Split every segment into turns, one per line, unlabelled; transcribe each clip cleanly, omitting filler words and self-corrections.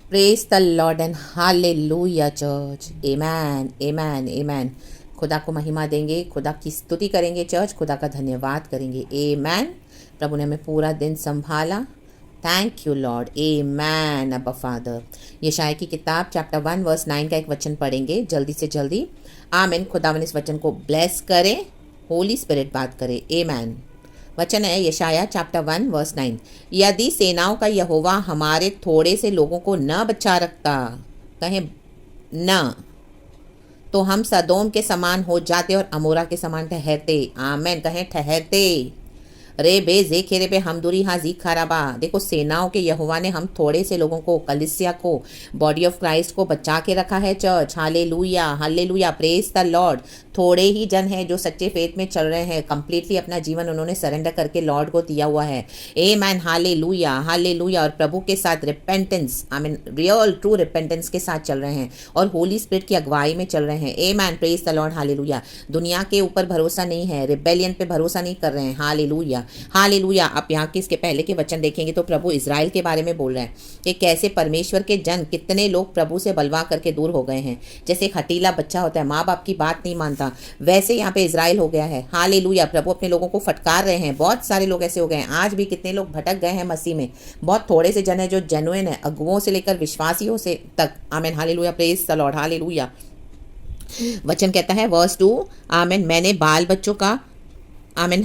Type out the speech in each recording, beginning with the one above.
Praise the Lord and hallelujah church. Amen amen amen. खुदा को महिमा देंगे, खुदा की स्तुति करेंगे चर्च, खुदा का धन्यवाद करेंगे। आमेन। प्रभु ने हमें पूरा दिन संभाला। Thank you Lord. आमेन। अब्बा फादर। यशाया की किताब चैप्टर 1 वर्स 9 का एक वचन पढ़ेंगे जल्दी से जल्दी। आमीन। खुदावन इस वचन को ब्लेस करे, होली स्पिरिट बात करे। आमेन। वचन है यशाया चैप्टर 1 वर्स 9। यदि सेनाओं का यहोवा हमारे थोड़े से लोगों को न बचा रखता, कहें न, तो हम सदोम के समान हो जाते और अमोरा के समान ठहरते। आमेन। कहें ठहरते। रे बे जे खेरे पे हम दूरी हाजी खराबा। देखो सेनाओं के यहोवा ने हम थोड़े से लोगों को, कलिसिया को, बॉडी ऑफ क्राइस्ट को बचा के रखा है church. Hallelujah hallelujah. Praise the Lord. थोड़े ही जन हैं जो सच्चे फेथ में चल रहे हैं, कंप्लीटली अपना जीवन उन्होंने सरेंडर करके लॉर्ड को दिया हुआ है। आमेन। Hallelujah hallelujah. और प्रभु के साथ repentance, I mean real true repentance के साथ चल रहे हैं और होली स्पिरिट की अगुवाई में चल रहे हैं। Amen. Praise the Lord. Hallelujah. दुनिया के ऊपर भरोसा नहीं है, रिबेलियन पे भरोसा नहीं कर रहे हैं। Hallelujah hallelujah. आप यहाँ के इसके पहले के वचन देखेंगे तो प्रभु इजराइल के बारे में बोल रहे हैं कि कैसे परमेश्वर के जन, कितने लोग प्रभु से बलवा करके दूर हो गए हैं। जैसे एक हटीला बच्चा होता है, माँ बाप की बात नहीं मानता, वैसे यहाँ पे इजराइल हो गया है। हालेलुया। प्रभु अपने लोगों को फटकार रहे हैं। बहुत सारे लोग ऐसे हो गए हैं, आज भी कितने लोग भटक गए हैं मसीह में। बहुत थोड़े से जन है जो जेन्युइन है, अगुओं से लेकर विश्वासियों से तक। आमीन। Hallelujah. Praise the Lord. Hallelujah. वचन कहता है वर्स 2। आमीन। मैंने बाल बच्चों का आमीन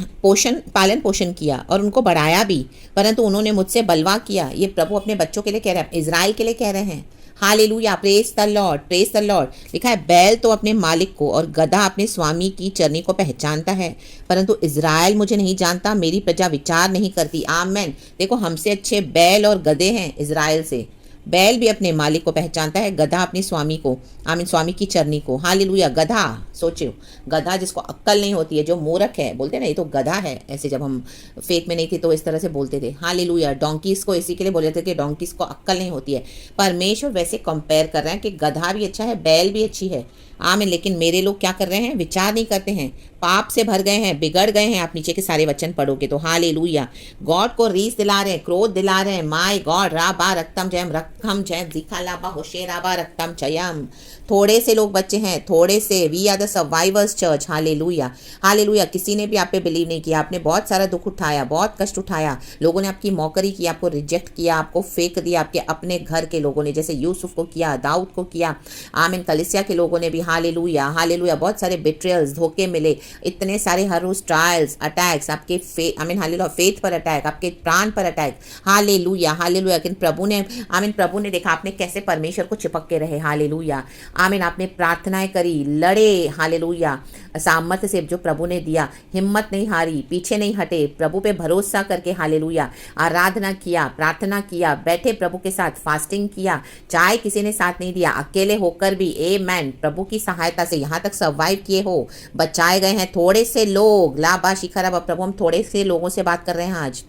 पालन पोषण किया और उनको बढ़ाया भी, परंतु उन्होंने मुझसे बलवा किया। ये प्रभु अपने बच्चों के लिए कह रहे हैं, इजराइल के लिए कह रहे हैं। Hallelujah. Praise the Lord praise the Lord. लिखा है बैल तो अपने मालिक को और गधा अपने स्वामी की चरनी को पहचानता है, परंतु इजराइल मुझे नहीं जानता, मेरी प्रजा विचार नहीं करती। आमेन। देखो हमसे अच्छे बैल और गधे हैं इजराइल से। बैल भी अपने मालिक को पहचानता है, गधा अपने स्वामी को, आमीन, स्वामी की चरनी को। हालेलुया। गधा, सोचो गधा जिसको अक्ल नहीं होती है, जो मूर्ख है, बोलते ना ये तो गधा है। ऐसे जब हम फेथ में नहीं थे तो इस तरह से बोलते थे। हालेलुया। डोंकीज को इसी के लिए बोले थे कि डोंकीज को अक्ल नहीं होती है। परमेश्वर वैसे कंपेयर कर रहे हैं कि गधा भी अच्छा है, बैल भी अच्छी है। आमीन। लेकिन मेरे लोग क्या कर रहे हैं? विचार नहीं करते हैं, पाप से भर गए हैं, बिगड़ गए हैं। आप नीचे के सारे वचन पढ़ोगे तो हालेलुया। गॉड को रीस दिला रहे हैं, क्रोध दिला रहे हैं। My God. राबा रक्तम जयम रक्तम जयम दिखा लाबा होशे राबा रक्तम जयम। थोड़े से लोग बच्चे हैं, थोड़े से। We are the survivors church. Hallelujah hallelujah. किसी ने भी आप पे बिलीव नहीं किया, आपने बहुत सारा दुख उठाया, बहुत कष्ट उठाया, लोगों ने आपकी मौकरी की, आपको रिजेक्ट किया, आपको फेंक दिया, आपके अपने घर के लोगों ने, जैसे यूसुफ को किया, दाऊद को किया। आमीन। कलिसिया के लोगों ने भी। Hallelujah hallelujah. बहुत सारे बिट्रियल्स, धोखे मिले, इतने सारे हर रोज ट्रायल्स, अटैक्स, आपके आमीन हालेलुया, फेथ पर अटैक, आपके प्राण पर अटैक। Hallelujah hallelujah. लेकिन प्रभु ने, आमीन, प्रभु ने देखा आपने कैसे परमेश्वर को चिपक के रहे। हालेलुया आमीन। आपने प्रार्थनाएं करी, लड़े। हालेलुया। सामर्थ्य से जो प्रभु ने दिया, हिम्मत नहीं हारी, पीछे नहीं हटे, प्रभु पे भरोसा करके हालेलुया आराधना किया, प्रार्थना किया, बैठे प्रभु के साथ, फास्टिंग किया, चाहे किसी ने साथ नहीं दिया, अकेले होकर भी। आमेन। प्रभु की सहायता से यहाँ तक सर्वाइव किए हो, बचाए गए हैं थोड़े से लोग। लाबा शिखरा। प्रभु हम थोड़े से लोगों से बात कर रहे हैं आज।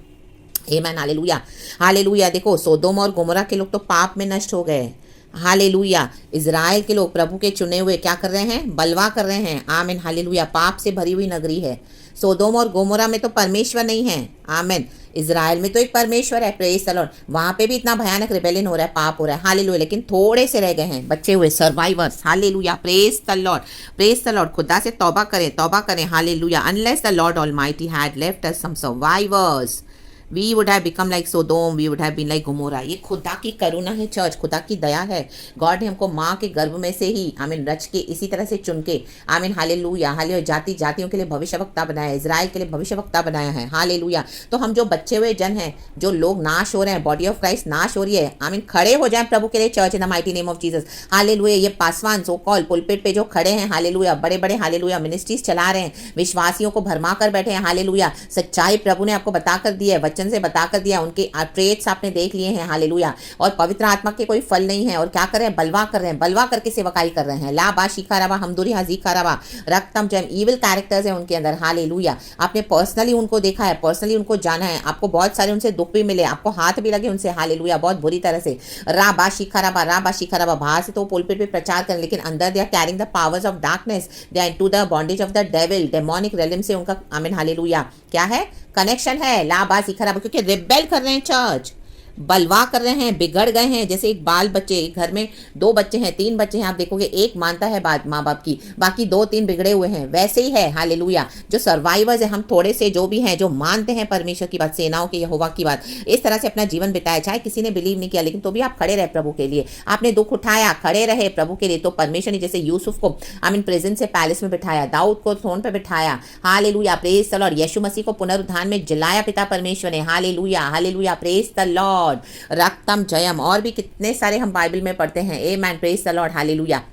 आमेन। Hallelujah hallelujah. देखो सोदोम और गोमोरा के लोग तो पाप में नष्ट हो गए। हालेलुया। इजराइल के लोग प्रभु के चुने हुए क्या कर रहे हैं? बलवा कर रहे हैं। आमीन। हालेलुया। पाप से भरी हुई नगरी है। सोदोम और गोमोरा में तो परमेश्वर नहीं है। आमीन। इजराइल में तो एक परमेश्वर है। Praise the Lord. वहां पे भी इतना भयानक रिबेलियन हो रहा है, पाप हो रहा है। हालेलुया। लेकिन थोड़े से रह गए हैं, बचे हुए survivors. Hallelujah. Praise the Lord praise the Lord. खुदा से तौबा करें, तौबा करें। Hallelujah. Unless the Lord Almighty had left us some survivors, we would have become like Sodom, we would have been like Gomorrah। ये खुदा की करुणा है चर्च, खुदा की दया है। गॉड ने हमको माँ के गर्भ में से ही आमीन रच के, इसी तरह से चुन के, आमीन हालेलुया हालेलुया, जाति जातियों के लिए भविष्यवक्ता बनाया है, इजराइल के लिए भविष्यवक्ता बनाया है। हालेलुया। तो हम जो बच्चे हुए जन हैं, जो लोग नाश हो रहे हैं, बॉडी ऑफ क्राइस्ट नाश हो रही है, आमीन, खड़े हो जाए प्रभु के लिए church, in the mighty name of Jesus. Hallelujah. ये पासवान सो कॉल पुलपिट पे जो खड़े हैं, हालेलुया, बड़े बड़े हालेलुया मिनिस्ट्रीज चला रहे हैं, विश्वासियों को भरमा कर बैठे हैं। हालेलुया। सच्चाई प्रभु ने आपको बता कर दी है, वचन से बता कर दिया, उनके ट्रेट्स आपने देख लिए हैं। हालेलुया। और पवित्र आत्मा के कोई फल नहीं है, और क्या कर रहे हैं? बलवा कर रहे हैं, बलवा करके सेवकाई कर रहे हैं। लाबा शिखाराबा हमदुरी हाजी खाराबा रक्तम जयम। इविल कैरेक्टर्स हैं उनके अंदर। हालेलुया। आपने पर्सनली उनको देखा है, पर्सनली उनको जाना है, आपको बहुत सारे उनसे दुख भी मिले, आपको हाथ भी लगे उनसे। हालेलुया। बहुत बुरी तरह से। राबा शिखाराबा। बाहर से तो पुलपिट पे प्रचार करें, लेकिन अंदर they are carrying the powers of darkness, they are into the bondage of the devil, demonic realm से उनका आमीन हालेलुया क्या है? कनेक्शन है। लाबा शिखरा। क्योंकि रिबेल कर रहे हैं चर्च। बलवा कर रहे हैं, बिगड़ गए हैं। जैसे एक बाल बच्चे, एक घर में 2 बच्चे हैं, 3 बच्चे हैं, आप देखोगे एक मानता है बात माँ बाप की, बाकी 2-3 बिगड़े हुए हैं। वैसे ही है हालेलुया, जो सर्वाइवर्स है, हम थोड़े से जो भी हैं, जो मानते हैं परमेश्वर की बात, सेनाओं के यहोवा की बात, इस तरह से अपना जीवन बिताया। चाहे किसी ने बिलीव नहीं किया, लेकिन तो भी आप खड़े रहे प्रभु के लिए, आपने दुख उठाया, खड़े रहे प्रभु के लिए। तो परमेश्वर ने जैसे यूसुफ को प्रेजेंट से पैलेस में बिठाया, दाऊद को थ्रोन पे बिठाया, हालेलुया प्रेज द लॉर्ड। यीशु मसीह को पुनरुत्थान में जलाया पिता परमेश्वर ने, hallelujah hallelujah praise the Lord. रक्तम जयम, और भी कितने सारे हम बाइबल में पढ़ते हैं, amen praise the Lord hallelujah.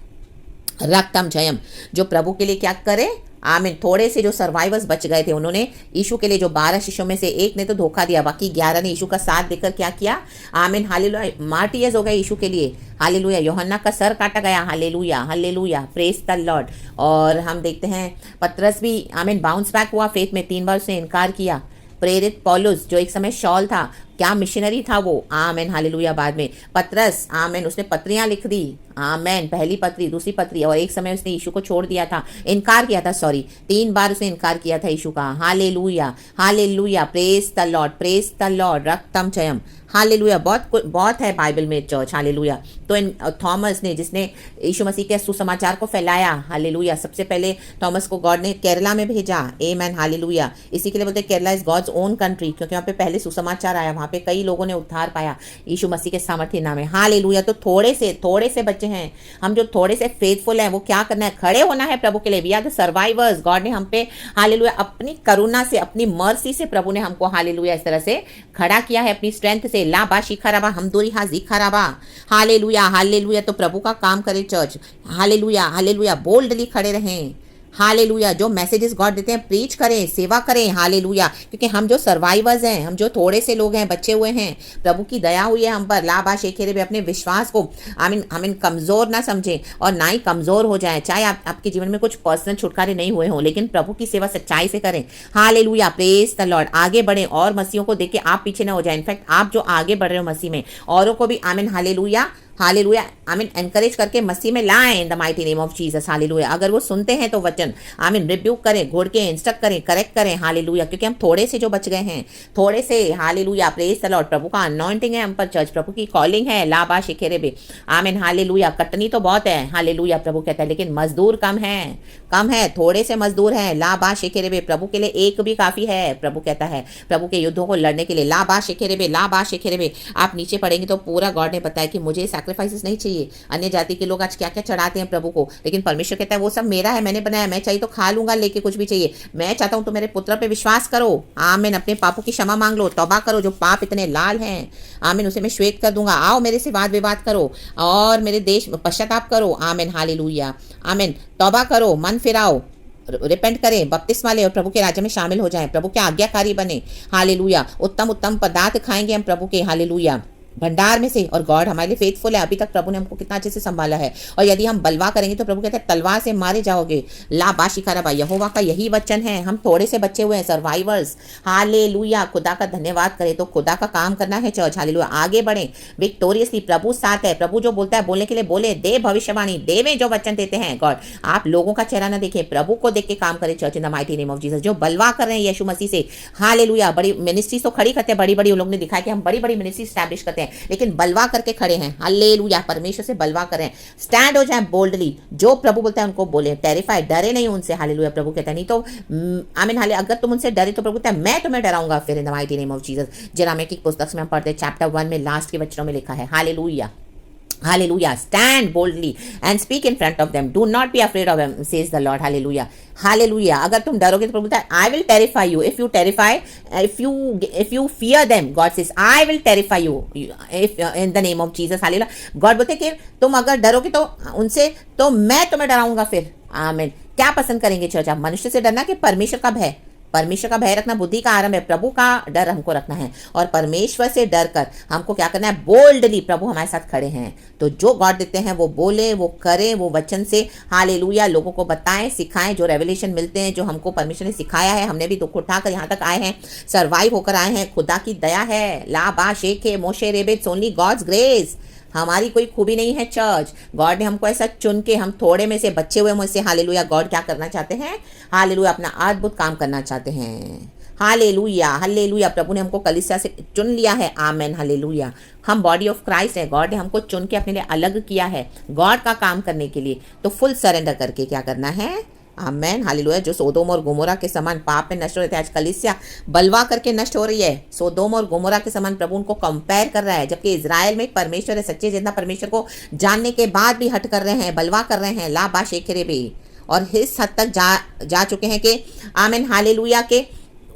रक्तम जयम, जो प्रभु के लिए क्या करे, आमीन। थोड़े से जो सर्वाइवर्स बच गए थे, उन्होंने यीशु के लिए, जो 12 शिष्यों में से एक ने तो धोखा दिया, बाकी 11 ने यीशु का साथ देकर क्या किया, आमीन हालेलुया, मार्टियर्स हो गए यीशु के लिए, हालेलुया। यूहन्ना का सर काटा गया, hallelujah hallelujah praise the Lord. और हम देखते हैं पतरस भी आमीन बाउंस बैक हुआ फेथ में, 3 बार उसने इनकार किया। प्रेरित पौलुस, जो एक समय शॉल था, क्या मिशनरी था वो, आमेन हालेलुया। बाद में पतरस, आमेन, उसने पत्रियां लिख दी, आमेन, पहली पत्री, दूसरी पत्री, और एक समय उसने यीशु को छोड़ दिया था, इनकार किया था, 3 बार उसने इनकार किया था यीशु का, hallelujah hallelujah praise the Lord praise the Lord. रक्तम जयम, हालेलुया। बहुत है बाइबल में चर्च, हालेलुया। तो इन थॉमस ने, जिसने यीशु मसीह के सुसमाचार को फैलाया, हालेलुया, सबसे पहले थॉमस को गॉड ने केरला में भेजा, आमेन हालेलुया। इसी के लिए बोलते हैं Kerala is God's own country, क्योंकि वहाँ पे पहले सुसमाचार आया, वहाँ पे कई लोगों ने उद्धार पाया यीशु मसीह के सामर्थ्य नाम में, हालेलुया। तो थोड़े से बच्चे हैं हम, जो थोड़े से फेथफुल हैं, वो क्या करना है, खड़े होना है प्रभु के लिए। We are the survivors. God ने हम पे हालेलुया अपनी करुणा से, अपनी मर्सी से प्रभु ने हमको हालेलुया इस तरह से खड़ा किया है, अपनी स्ट्रेंथ से। ला बा शिखराबा हम दूरी हाजी खराबा, हालेलुया हालेलुया। तो प्रभु का काम करे चर्च, हालेलुया हालेलुया, बोल्डली खड़े रहें, हालेलुया। जो मैसेजेस गॉड देते हैं प्रीच करें, सेवा करें, हालेलुया। क्योंकि हम जो सर्वाइवर्स हैं, हम जो थोड़े से लोग हैं, बचे हुए हैं, प्रभु की दया हुई है हम पर। लाबा शेखेरे भी अपने विश्वास को आमीन कमज़ोर ना समझें और ना ही कमज़ोर हो जाए। चाहे आपके जीवन में कुछ पर्सनल छुटकारे नहीं हुए हों, लेकिन प्रभु की सेवा सच्चाई से करें, हालेलुया प्रेज द लॉर्ड। आगे बढ़ें और मसीहों को देख के आप पीछे ना हो जाए। इनफैक्ट आप जो आगे बढ़ रहे हो मसीह में, औरों को भी आमीन हालेलुया हालेलुया आमीन एनकरेज करके मसीह में लाएं इन the mighty name of Jesus, hallelujah. अगर वो सुनते हैं तो वचन आमीन रिब्यूक करें, घोड़ के इंस्ट्रक्ट करें, करेक्ट करें, हालेलुया। क्योंकि हम थोड़े से जो बच गए हैं, थोड़े से, हालेलुया प्रेज द लॉर्ड। प्रभु का अनॉइंटिंग है हम पर चर्च, प्रभु की कॉलिंग है, लाबा शिखेरे बे आमीन हालेलुया। कटनी तो बहुत है, हालेलुया प्रभु कहता है, लेकिन मजदूर कम है, थोड़े से मजदूर हैं, लाबा शिखेरे बे। प्रभु के लिए एक भी काफी है, प्रभु कहता है, प्रभु के युद्धों को लड़ने के लिए। लाबा शिखेरे बे, लाबा शिखेरे बे। आप नीचे पढ़ेंगे तो पूरा गॉड ने बताया कि मुझे सैक्रिफाइसेस नहीं चाहिए। अन्य जाति के लोग आज क्या क्या चढ़ाते हैं प्रभु को, लेकिन परमेश्वर कहता है वो सब मेरा है, मैंने बनाया, मैं चाहिए तो खा लूंगा, लेके कुछ भी चाहिए। मैं चाहता हूं तो मेरे पुत्र पे विश्वास करो, आमीन। अपने पापों की क्षमा मांग लो, तौबा करो, जो पाप इतने लाल हैं, आमीन, उसे मैं श्वेत कर दूंगा। आओ मेरे से वाद विवाद करो और मेरे देश पश्चाताप करो, आमीन हालेलुया आमीन। तौबा करो, मन फिराओ, रिपेंट करें, बपतिस्मा ले और प्रभु के राज्य में शामिल हो जाएं, प्रभु के आज्ञाकारी बने, हालेलुया। उत्तम उत्तम पदार्थ खाएंगे हम प्रभु के, हालेलुया, भंडार में से। और गॉड हमारे लिए फेथफुल है, अभी तक प्रभु ने हमको कितना अच्छे से संभाला है। और यदि हम बलवा करेंगे तो प्रभु कहते हैं तलवार से मारे जाओगे। ला बाशिकाराबा, यहोवा का यही वचन है। हम थोड़े से बचे हुए हैं, सर्वाइवर्स, हालेलुया। खुदा का धन्यवाद करें, तो खुदा का काम करना है चर्च, हालेलुया। आगे बढ़े विक्टोरियसली, प्रभु साथ है। प्रभु जो बोलता है बोलने के लिए बोले, दे भविष्यवाणी, देवे जो वचन देते हैं गॉड। आप लोगों का चेहरा ना देखें, प्रभु को देख के काम करें church in the mighty name of Jesus. जो बलवा कर रहे हैं यीशु मसीह से, हालेलुया, बड़ी मिनिस्ट्रीज तो खड़ी करते हैं, बड़ी बड़ी लोग ने दिखाया कि हम बड़ी बड़ी मिनिस्ट्री स्टैब्लिश करते हैं, लेकिन बलवा करके खड़े हैं, हालेलुया। परमेश्वर से बलवा करें, स्टैंड हो जाए बोल्डली, जो प्रभु बोलता है उनको बोले, टेरिफाइड, डरे नहीं उनसे, हालेलुया। प्रभु कहता है नहीं तो आमीन हाले, अगर तुम उनसे डरे तो प्रभु कहता है मैं तुम्हें डराऊंगा फिर, इन the mighty name of Jesus. Jeremiah की पुस्तक में हम पढ़ते हैं, चैप्टर 1 में लास्ट के वचनों में लिखा है, hallelujah Hallelujah. Stand boldly and speak in front of them. Do not be afraid of them, says the Lord. Hallelujah. Hallelujah. अगर तुम डरोगे तो प्रभु बोलता है I will terrify you. If you fear them, God says I will terrify you. If in the name of Jesus. Hallelujah. God बोलते हैं कि तुम अगर डरोगे तो उनसे, तो मैं तुम्हें डराऊंगा फिर, आमीन। क्या पसंद करेंगे चर्च, आप मनुष्य से डरना कि परमेश्वर का भय? परमेश्वर का भय रखना बुद्धि का आरंभ है, प्रभु का डर हमको रखना है। और परमेश्वर से डर कर हमको क्या करना है, बोल्डली, प्रभु हमारे साथ खड़े हैं। तो जो गॉड देते हैं वो बोले, वो करें, वो वचन से, हालेलुया, लोगों को बताएं, सिखाएं। जो रेवलेशन मिलते हैं, जो हमको परमेश्वर ने सिखाया है, हमने भी दुख उठाकर यहाँ तक आए हैं, सर्वाइव होकर आए हैं, खुदा की दया है। ला बा शेखे मोशे रेबेट्स, ओनली गॉड्स ग्रेस। हमारी कोई खूबी नहीं है चर्च, गॉड ने हमको ऐसा चुन के, हम थोड़े में से बच्चे हुए मुझसे, हालेलुया। गॉड क्या करना चाहते हैं, हालेलुया, अपना अद्भुत काम करना चाहते हैं, हालेलुया, हालेलुया। प्रभु ने हमको कलीसिया से चुन लिया है। Amen, hallelujah. हम बॉडी ऑफ क्राइस्ट है। गॉड ने हमको चुन के अपने लिए अलग किया है गॉड का काम करने के लिए। तो फुल सरेंडर करके क्या करना है? Amen, hallelujah. जो सोदोम और गोमोरा के समान पाप में नष्ट हो रहे थे, आज कलीसिया बलवा करके नष्ट हो रही है। सोदोम और गोमोरा के समान प्रभु उनको कंपेयर कर रहा है, जबकि इजराइल में एक परमेश्वर है, सच्चे जिंदा परमेश्वर को जानने के बाद भी हट कर रहे हैं, बलवा कर रहे हैं, ला बा शेखरे भी, और इस हद तक जा चुके हैं कि आमेन, हालेलुया, के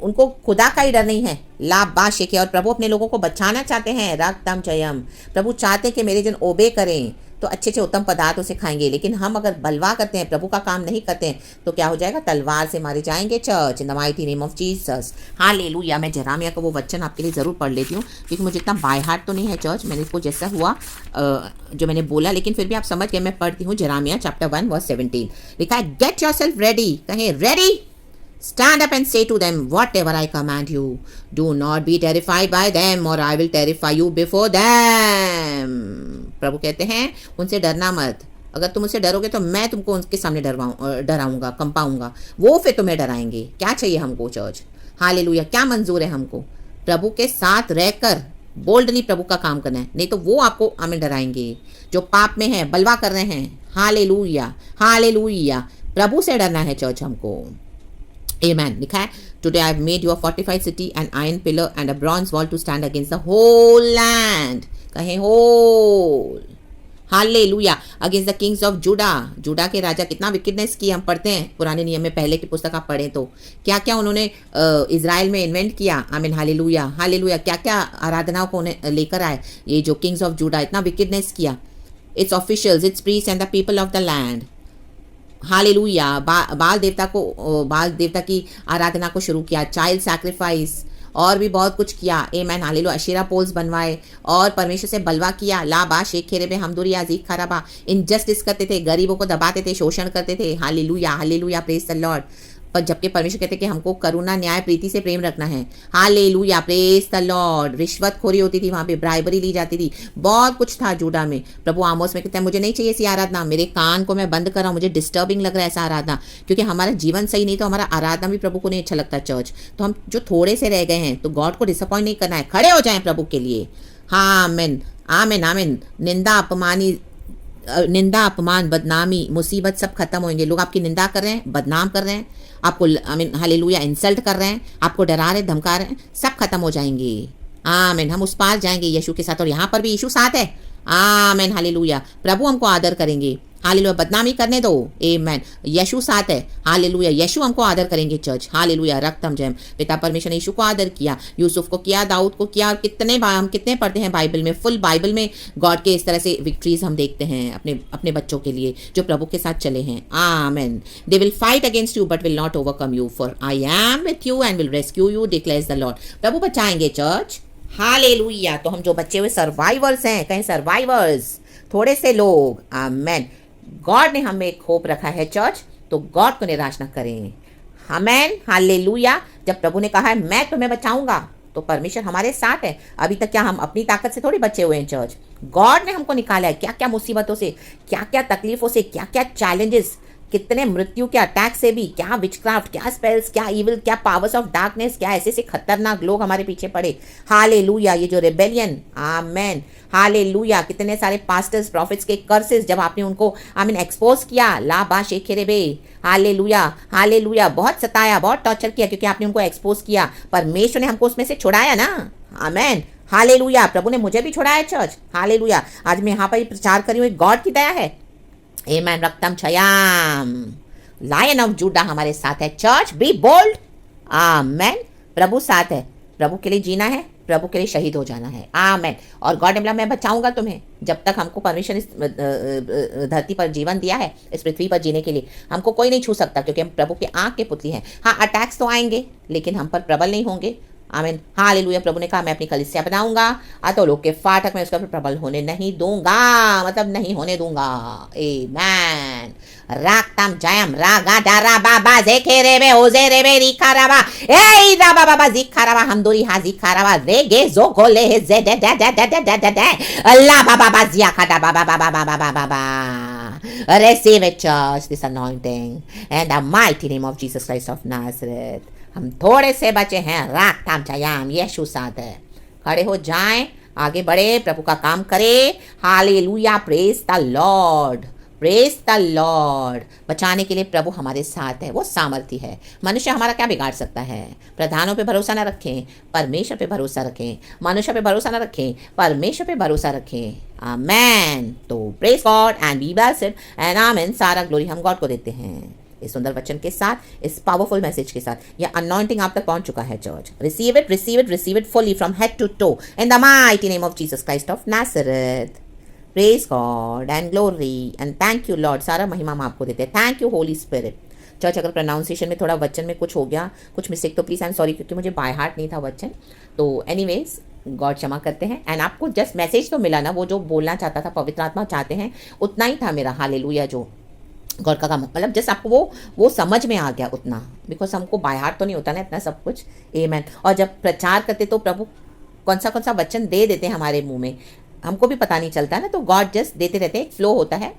उनको खुदा का ही डर नहीं है। लाभ बाशे के, और प्रभु अपने लोगों को बचाना चाहते हैं। रक्तम जयम, प्रभु चाहते हैं कि मेरे जन ओबे करें तो अच्छे अच्छे उत्तम पदार्थों से खाएंगे। लेकिन हम अगर बलवा करते हैं, प्रभु का काम नहीं करते हैं, तो क्या हो जाएगा? तलवार से मारे जाएंगे। Church in the mighty name of Jesus, hallelujah. मैं जरामिया का वो वचन आपके लिए ज़रूर पढ़ लेती हूँ, क्योंकि मुझे इतना बाय हार्ट तो नहीं है चर्च, मैंने इसको जैसा हुआ जो मैंने बोला, लेकिन फिर भी आप समझ गए। मैं पढ़ती हूँ जरामिया चैप्टर 1 वर्स 17। लिखा है, गेट योरसेल्फ रेडी, कहें ready, stand up and say to them whatever I command you. Do not be terrified by them or I will terrify you before them. प्रभु कहते हैं उनसे डरना मत। अगर तुम उससे डरोगे तो मैं तुमको उनके सामने डराऊंगा, कंपाऊंगा, वो फिर तुम्हें डराएंगे। क्या चाहिए हमको चर्च? हालेलुया। क्या मंजूर है हमको? प्रभु के साथ रहकर बोल्डली प्रभु का काम करना है, नहीं तो वो आपको हमें डराएंगे जो पाप में है, बलवा कर रहे हैं। Hallelujah, hallelujah. प्रभु से डरना है चर्च हमको। Amen. लिखा है, Today I have made you a fortified city, an iron pillar and a bronze wall to stand against the whole land. कहें whole. Hallelujah. Against the Kings of जुडा, जुडा के राजा कितना विकेडनेस की हम पढ़ते हैं पुराने नियम में, पहले की पुस्तक आप पढ़ें तो क्या क्या उन्होंने इजराइल में इन्वेंट किया। आमीन, हालेलुया, हालेलुया। क्या क्या आराधनाओं को उन्हें लेकर आए ये जो किंग्स ऑफ जुडा, इतना विकेडनेस किया। It's officials, it's priest and the people of the land. Hallelujah. बाल देवता की आराधना को शुरू किया, चाइल्ड सैक्रिफाइस और भी बहुत कुछ किया। आमेन, हालेलुया। अशेरा पोल्स बनवाए और परमेश्वर से बलवा किया। ला बा शेखेरे में हमदुरिया अजीक खराबा, इनजस्टिस करते थे, गरीबों को दबाते थे, शोषण करते थे। Hallelujah, hallelujah, praise the Lord. पर जबकि परमेश्वर कहते कि हमको करुणा, न्याय, प्रीति से प्रेम रखना है। Hallelujah, praise the Lord. रिश्वतखोरी होती थी वहाँ पे, ब्राइबरी ली जाती थी, बहुत कुछ था जुड़ा में। प्रभु आमोस में कहते हैं, मुझे नहीं चाहिए ऐसी आराधना, मेरे कान को मैं बंद कर रहा हूँ, मुझे डिस्टर्बिंग लग रहा है ऐसा आराधना, क्योंकि हमारा जीवन सही नहीं तो हमारा आराधना भी प्रभु को नहीं अच्छा लगता चर्च। तो हम जो थोड़े से रह गए हैं, तो गॉड को डिसअपॉइंट नहीं करना है, खड़े हो जाएं प्रभु के लिए। हाँ, आमेन, आमेन, आमेन। निंदा, अपमान, बदनामी, मुसीबत सब खत्म होंगे। लोग आपकी निंदा कर रहे हैं, बदनाम कर रहे हैं, आपको आमीन, हालेलुया, इंसल्ट कर रहे हैं, आपको डरा रहे, धमका रहे हैं, सब खत्म हो जाएंगे। आमीन। हम उस पार जाएंगे यीशु के साथ, और यहाँ पर भी यीशु साथ है। आमीन, हालेलुया। प्रभु हमको आदर करेंगे। हालेलुया। बदनामी करने दो। आमीन। यीशु साथ है। हालेलुया। यीशु हमको आदर करेंगे चर्च। हालेलुया। रक्तम जयम। पिता परमेश्वर ने यीशु को आदर किया, यूसुफ को किया, दाऊद को किया, और हम कितने पढ़ते हैं बाइबल में, फुल बाइबल में गॉड के इस तरह से विक्ट्रीज हम देखते हैं अपने बच्चों के लिए जो प्रभु के साथ चले हैं। Amen. They will fight against you but will not overcome you, for I am with you and will rescue you, declares the Lord. प्रभु बचाएंगे चर्च। हालेलुया। तो हम जो बचे हुए सर्वाइवर्स हैं, कहीं सर्वाइवर्स, थोड़े से लोग, आमेन, गॉड ने हमें एक होप रखा है चर्च, तो गॉड को निराश न करें। आमेन, हालेलुया। जब प्रभु ने कहा है मैं तुम्हें बचाऊंगा, तो परमेश्वर हमारे साथ है। अभी तक क्या हम अपनी ताकत से थोड़ी बचे हुए हैं चर्च? गॉड ने हमको निकाला है क्या क्या मुसीबतों से, क्या क्या तकलीफों से, क्या क्या चैलेंजेस, कितने मृत्यु के अटैक से भी, क्या विचक्राफ्ट, क्या स्पेल्स, क्या इविल, क्या पावर्स ऑफ डार्कनेस, क्या ऐसे खतरनाक लोग हमारे पीछे पड़े। हालेलुया। ये जो रिबेलियन, आमेन, हालेलुया, कितने सारे पास्टर्स, प्रॉफिट्स के कर्सेस जब आपने उनको आमीन एक्सपोज किया, ला बा शेखेरे बे, हालेलुया, हालेलुया, बहुत सताया, बहुत टॉर्चर किया, क्योंकि आपने उनको एक्सपोज किया। परमेश्वर ने हमको उसमें से छुड़ाया ना। आमेन, हालेलुया। प्रभु ने मुझे भी छुड़ाया चर्च। हालेलुया। आज मैं यहाँ पर प्रचार कर रही हूँ, गॉड की दया है। आमेन। रक्तम छयाम, लायन ऑफ जूडा हमारे साथ है चर्च। Be bold. आमेन। प्रभु साथ है। प्रभु के लिए जीना है, प्रभु के लिए शहीद हो जाना है। आमेन। और गॉड ने बोला मैं बचाऊंगा तुम्हें। जब तक हमको परमिशन इस धरती पर जीवन दिया है, इस पृथ्वी पर जीने के लिए, हमको कोई नहीं छू सकता, क्योंकि हम प्रभु के आंख के पुतली हैं। हाँ, अटैक्स तो आएंगे, लेकिन हम पर प्रबल नहीं होंगे। आमीन, हालेलुया। प्रभु ने कहा मैं अपनी कलीसिया बनाऊंगा, तो लोग के फाटक में उसका प्रबल होने नहीं दूंगा, मतलब नहीं होने दूंगा। आमीन। राक्तम जयम, रागा डारा बाबा जेखेरे बे ओजे रे बे रिखाराबा, ए राबा बाबा जिखाराबा, हमदोरी हा जिखाराबा, रे गे जो गोले हे जे दे दे दे दे दे दे दे, अल्लाह बाबा बाबा जिया खादा बाबा बाबा बाबा बाबा बाबा। Receive it, church, this anointing, and the mighty name of Jesus Christ of Nazareth. हम थोड़े से बचे हैं, राख थाम चायाम यीशु साथ है। खड़े हो जाएं, आगे बढ़े, प्रभु का काम करे। Hallelujah, praise the Lord, praise the Lord. बचाने के लिए प्रभु हमारे साथ है, वो सामर्थ्य है। मनुष्य हमारा क्या बिगाड़ सकता है? प्रधानों पे भरोसा न रखें, परमेश्वर पे भरोसा रखें। मनुष्य पे भरोसा न रखें, परमेश्वर पे भरोसा रखें। आमेन। तो praise God and be blessed and amen. सारा ग्लोरी हम गॉड को देते हैं। इस सुंदर वचन के साथ, इस पावरफुल मैसेज के साथ, यह अनॉइंटिंग आप तक पहुंच चुका है church. Receive it, receive it, receive it fully from head to toe in the mighty name of Jesus Christ of Nazareth. Praise God and glory and thank you Lord. सारा महिमा हम आपको देते हैं। Thank you Holy Spirit. Church, अगर pronunciation में थोड़ा वचन में कुछ हो गया, कुछ मिस्टेक, तो प्लीज़ आई एम सॉरी, क्योंकि मुझे बाय हार्ट नहीं था वचन। तो एनीवेज, गॉड क्षमा करते हैं। एंड आपको जस्ट मैसेज तो मिला ना, वो जो बोलना चाहता था, पवित्र आत्मा चाहते हैं, उतना ही था मेरा। हालेलुया, जो गॉड का काम, मतलब जस्ट आपको वो समझ में आ गया उतना, बिकॉज हमको बाय हार्ट तो नहीं होता ना इतना सब कुछ। आमेन। और जब प्रचार करते तो प्रभु कौन सा वचन दे देते हैं हमारे मुंह में, हमको भी पता नहीं चलता ना। तो गॉड जस्ट देते रहते हैं, एक फ्लो होता है।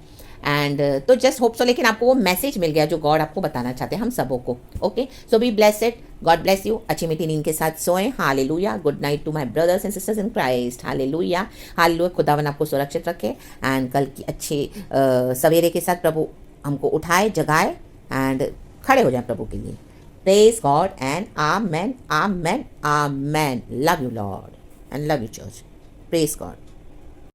एंड तो जस्ट होप सो, लेकिन आपको वो मैसेज मिल गया जो गॉड आपको बताना चाहते हैं हम सबों को। Okay, so be blessed, God bless you. अच्छी मीठी नींद के साथ सोएं। Hallelujah. Good night to my brothers and sisters in Christ. Hallelujah, hallelujah. खुदावन आपको सुरक्षित रखे एंड कल की अच्छे सवेरे के साथ प्रभु हमको उठाए, जगाए एंड खड़े हो जाए प्रभु के लिए। Praise God and amen, amen, amen. Love you Lord and love you church. Praise God.